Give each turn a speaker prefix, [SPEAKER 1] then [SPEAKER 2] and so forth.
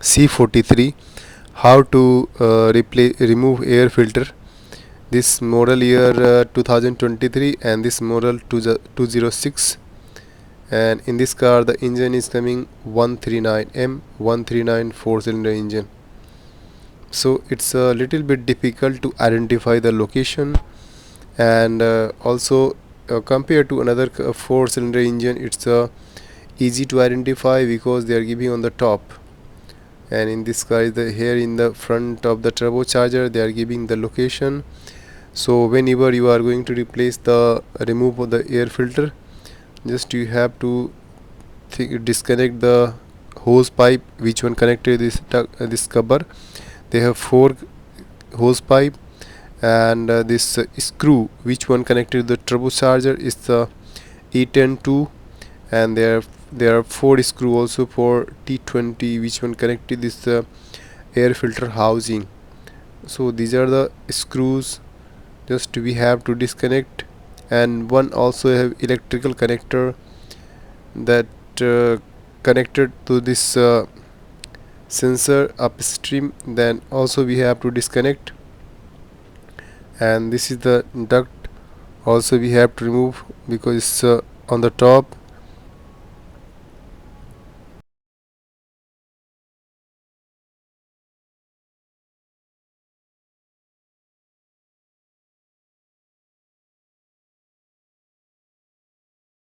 [SPEAKER 1] C43. How to remove air filter. This model year 2023 and this model 206. And in this car the engine is coming 139M 139 4-cylinder engine. So it's a little bit difficult to identify the location, and also compared to another 4-cylinder engine, it's easy to identify because they are giving on the top. And in this car, here in the front of the turbocharger, they are giving the location. So whenever you are going to replace the remove of the air filter, just you have to disconnect the hose pipe which one connected this cover. They have 4 hose pipe, and this screw which one connected the turbocharger is the E102, and there are 4 screw also for T20 which one connected this air filter housing. So these are the screws just we have to disconnect, and one also have electrical connector that connected to this sensor upstream, then also we have to disconnect. And this is the duct also we have to remove because it's on the top.